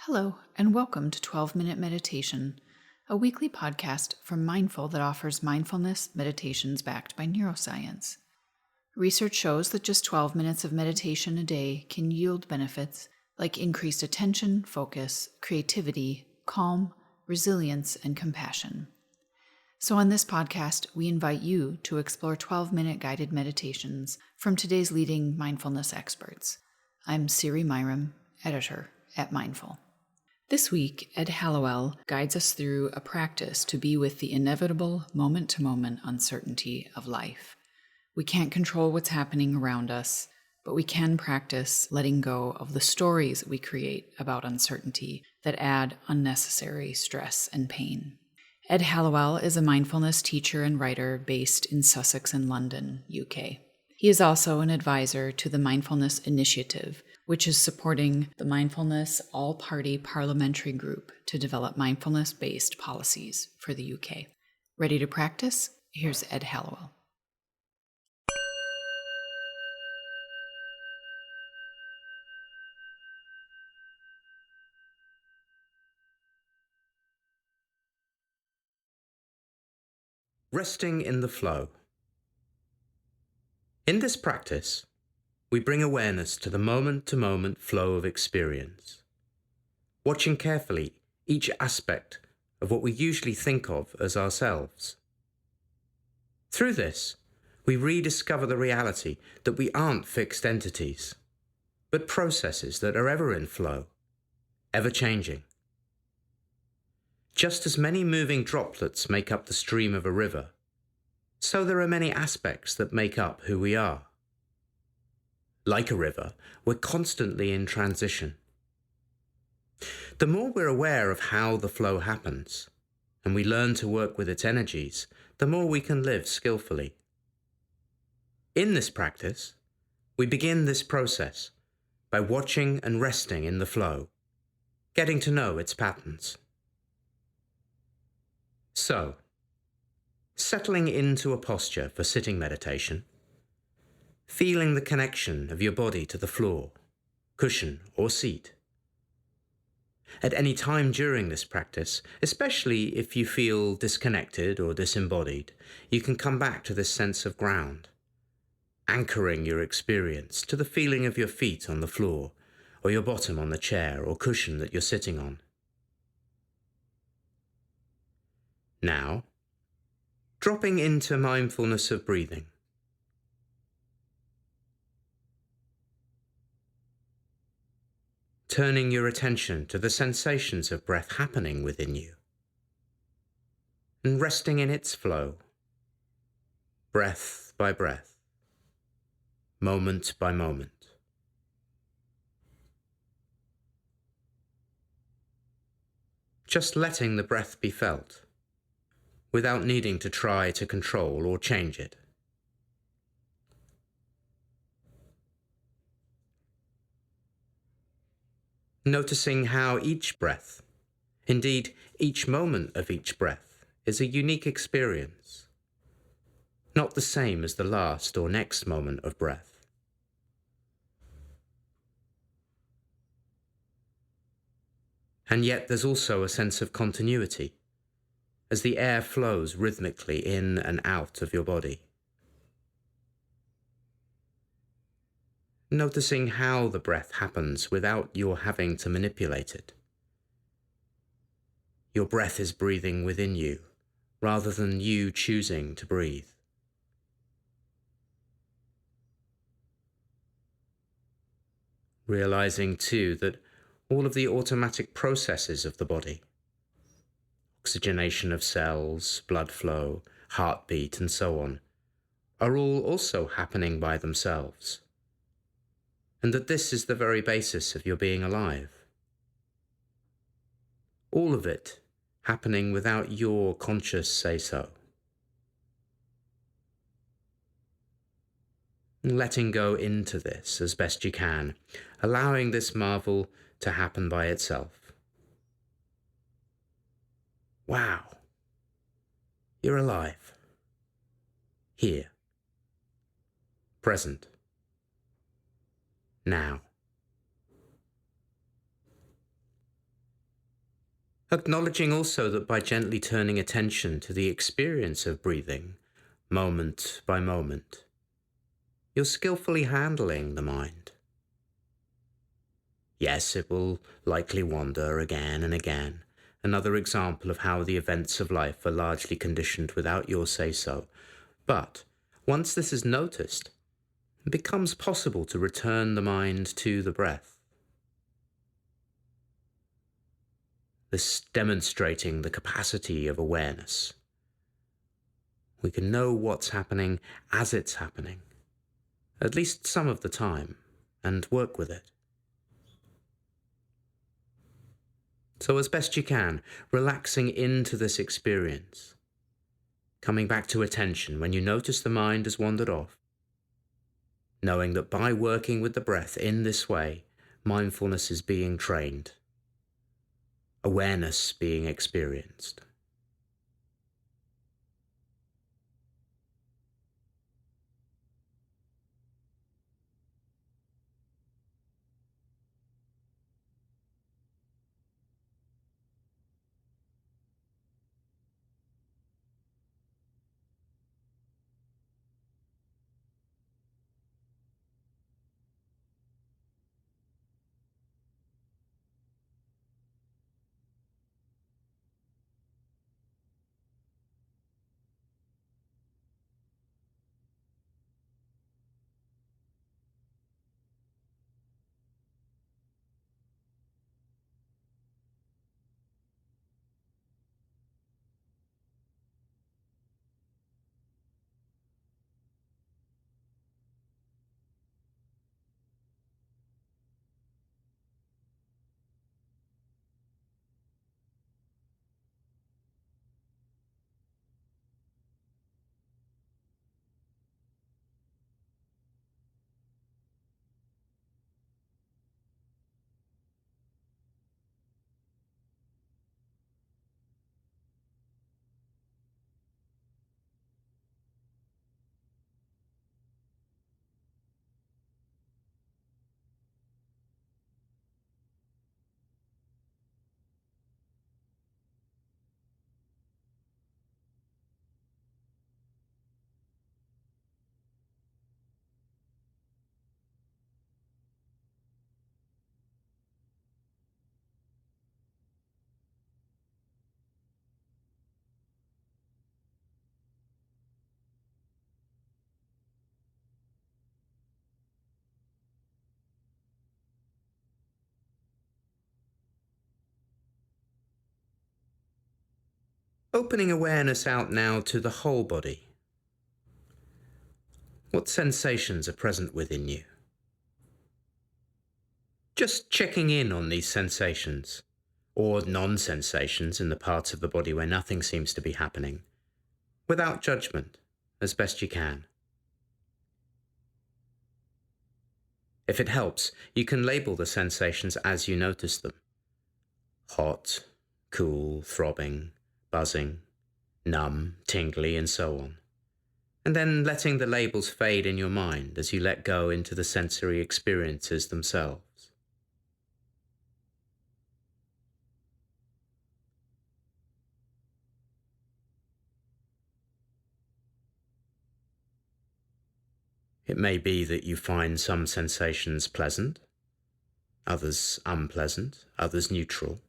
Hello, and welcome to 12-Minute Meditation, a weekly podcast from Mindful that offers mindfulness meditations backed by neuroscience. Research shows that just 12 minutes of meditation a day can yield benefits like increased attention, focus, creativity, calm, resilience, and compassion. So on this podcast, we invite you to explore 12-minute guided meditations from today's leading mindfulness experts. I'm Siri Myram, editor at Mindful. This week, Ed Halliwell guides us through a practice to be with the inevitable moment-to-moment uncertainty of life. We can't control what's happening around us, but we can practice letting go of the stories we create about uncertainty that add unnecessary stress and pain. Ed Halliwell is a mindfulness teacher and writer based in Sussex and London, UK. He is also an advisor to the Mindfulness Initiative, which is supporting the Mindfulness All-Party Parliamentary Group to develop mindfulness-based policies for the UK. Ready to practice? Here's Ed Halliwell. Resting in the flow. In this practice, we bring awareness to the moment-to-moment flow of experience, watching carefully each aspect of what we usually think of as ourselves. Through this, we rediscover the reality that we aren't fixed entities, but processes that are ever in flow, ever changing. Just as many moving droplets make up the stream of a river, so there are many aspects that make up who we are. Like a river, we're constantly in transition. The more we're aware of how the flow happens, and we learn to work with its energies, the more we can live skillfully. In this practice, we begin this process by watching and resting in the flow, getting to know its patterns. So, settling into a posture for sitting meditation, feeling the connection of your body to the floor, cushion, or seat. At any time during this practice, especially if you feel disconnected or disembodied, you can come back to this sense of ground, anchoring your experience to the feeling of your feet on the floor, or your bottom on the chair or cushion that you're sitting on. Now, dropping into mindfulness of breathing. Turning your attention to the sensations of breath happening within you, and resting in its flow, breath by breath, moment by moment. Just letting the breath be felt, without needing to try to control or change it. Noticing how each breath, indeed each moment of each breath, is a unique experience, not the same as the last or next moment of breath. And yet there's also a sense of continuity, as the air flows rhythmically in and out of your body. Noticing how the breath happens without your having to manipulate it. Your breath is breathing within you, rather than you choosing to breathe. Realizing too that all of the automatic processes of the body, oxygenation of cells, blood flow, heartbeat, and so on, are all also happening by themselves, and that this is the very basis of your being alive. All of it happening without your conscious say-so. Letting go into this as best you can, allowing this marvel to happen by itself. Wow, you're alive. Here. Present. Now. Acknowledging also that by gently turning attention to the experience of breathing, moment by moment, you're skillfully handling the mind. Yes, it will likely wander again and again, another example of how the events of life are largely conditioned without your say-so. But once this is noticed, it becomes possible to return the mind to the breath. This demonstrating the capacity of awareness. We can know what's happening as it's happening, at least some of the time, and work with it. So as best you can, relaxing into this experience, coming back to attention when you notice the mind has wandered off, knowing that by working with the breath in this way, mindfulness is being trained, awareness being experienced. Opening awareness out now to the whole body. What sensations are present within you? Just checking in on these sensations, or non-sensations in the parts of the body where nothing seems to be happening, without judgment, as best you can. If it helps, you can label the sensations as you notice them. Hot, cool, throbbing, buzzing, numb, tingly, and so on. And then letting the labels fade in your mind as you let go into the sensory experiences themselves. It may be that you find some sensations pleasant, others unpleasant, others neutral.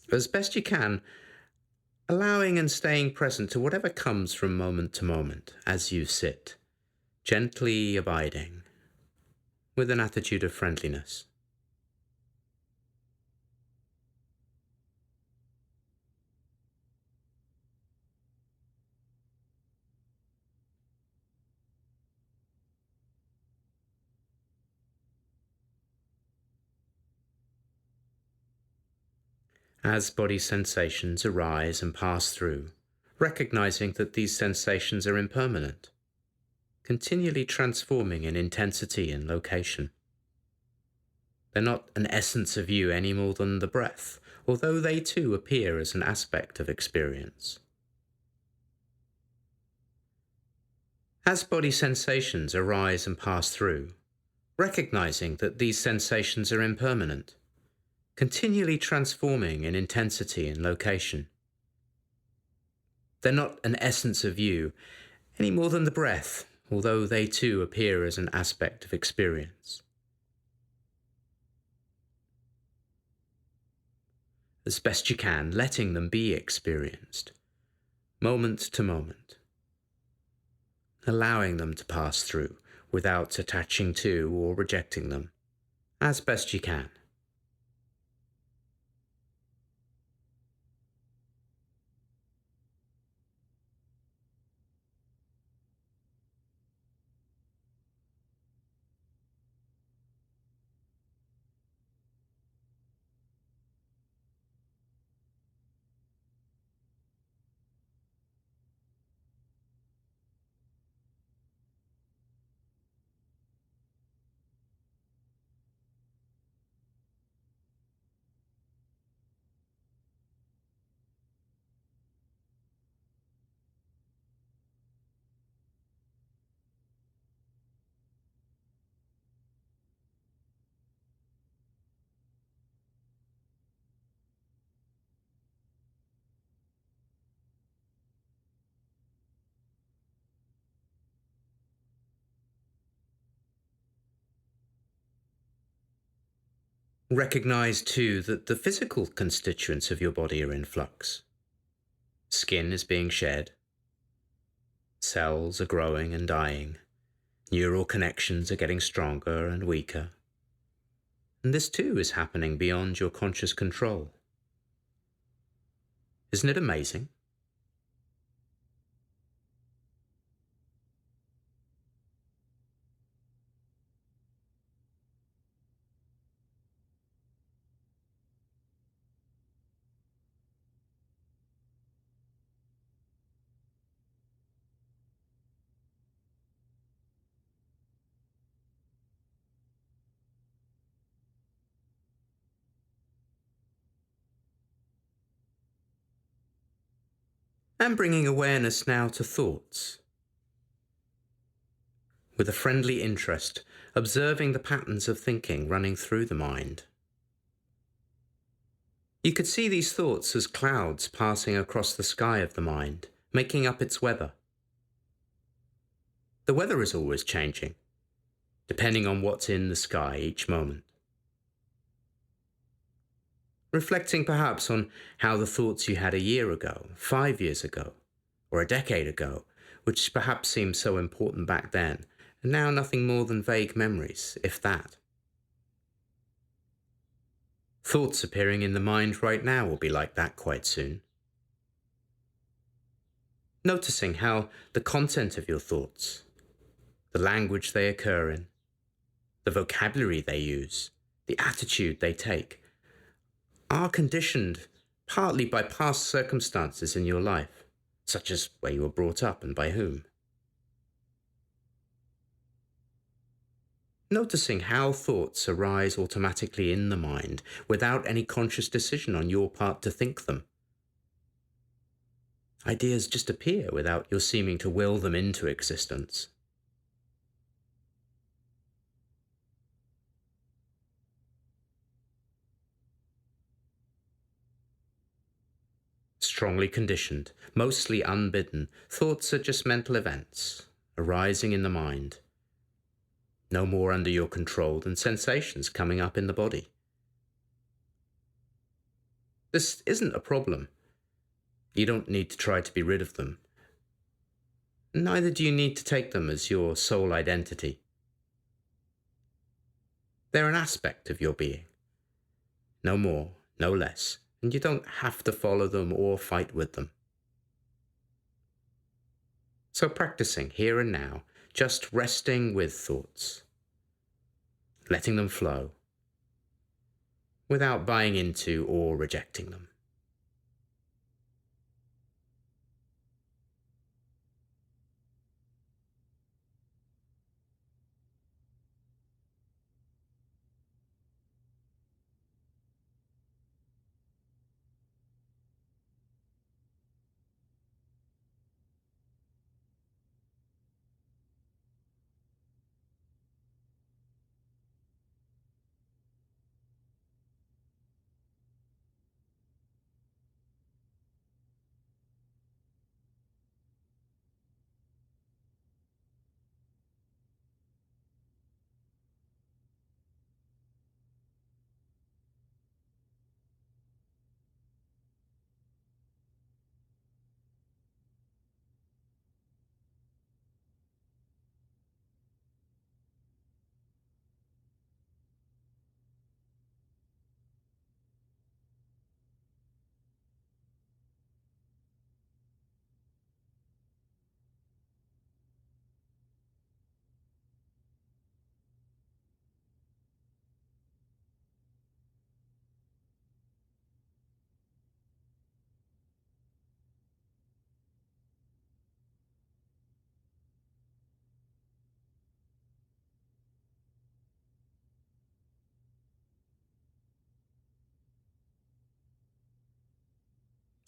As best you can, allowing and staying present to whatever comes from moment to moment as you sit, gently abiding, with an attitude of friendliness. As body sensations arise and pass through, recognizing that these sensations are impermanent, continually transforming in intensity and location. They're not an essence of you any more than the breath, although they too appear as an aspect of experience. As body sensations arise and pass through, recognizing that these sensations are impermanent, continually transforming in intensity and location. They're not an essence of you any more than the breath, although they too appear as an aspect of experience. As best you can, letting them be experienced, moment to moment, allowing them to pass through without attaching to or rejecting them, as best you can. Recognize too that the physical constituents of your body are in flux. Skin is being shed, cells are growing and dying, neural connections are getting stronger and weaker. And this too is happening beyond your conscious control. Isn't it amazing? And bringing awareness now to thoughts. With a friendly interest, observing the patterns of thinking running through the mind. You could see these thoughts as clouds passing across the sky of the mind, making up its weather. The weather is always changing, depending on what's in the sky each moment. Reflecting perhaps on how the thoughts you had a year ago, 5 years ago, or a decade ago, which perhaps seemed so important back then, and now nothing more than vague memories, if that. Thoughts appearing in the mind right now will be like that quite soon. Noticing how the content of your thoughts, the language they occur in, the vocabulary they use, the attitude they take, are conditioned partly by past circumstances in your life, such as where you were brought up and by whom. Noticing how thoughts arise automatically in the mind without any conscious decision on your part to think them. Ideas just appear without your seeming to will them into existence. Strongly conditioned, mostly unbidden, thoughts are just mental events, arising in the mind. No more under your control than sensations coming up in the body. This isn't a problem. You don't need to try to be rid of them. Neither do you need to take them as your sole identity. They're an aspect of your being. No more, no less, and you don't have to follow them or fight with them. So practicing here and now, just resting with thoughts, letting them flow, without buying into or rejecting them.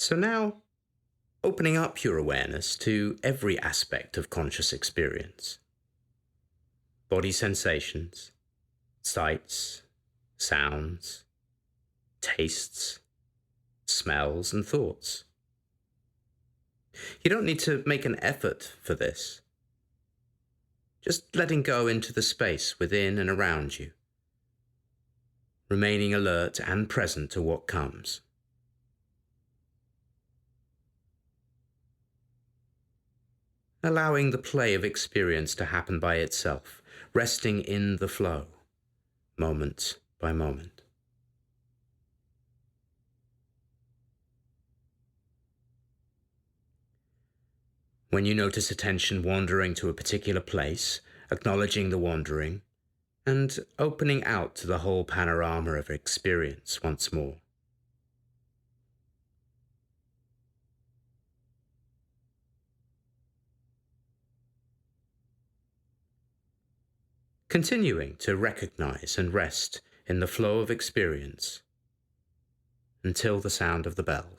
So now, opening up your awareness to every aspect of conscious experience. Body sensations, sights, sounds, tastes, smells, and thoughts. You don't need to make an effort for this. Just letting go into the space within and around you, remaining alert and present to what comes. Allowing the play of experience to happen by itself, resting in the flow, moment by moment. When you notice attention wandering to a particular place, acknowledging the wandering, and opening out to the whole panorama of experience once more. Continuing to recognize and rest in the flow of experience until the sound of the bell.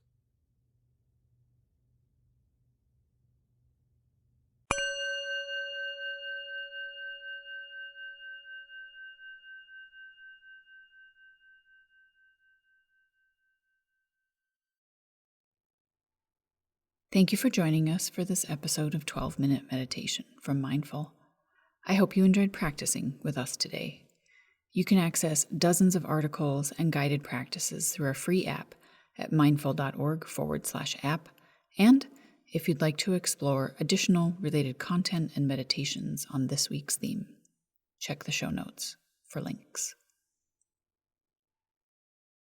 Thank you for joining us for this episode of 12-Minute Meditation from Mindful. I hope you enjoyed practicing with us today. You can access dozens of articles and guided practices through our free app at mindful.org/app. And if you'd like to explore additional related content and meditations on this week's theme, check the show notes for links.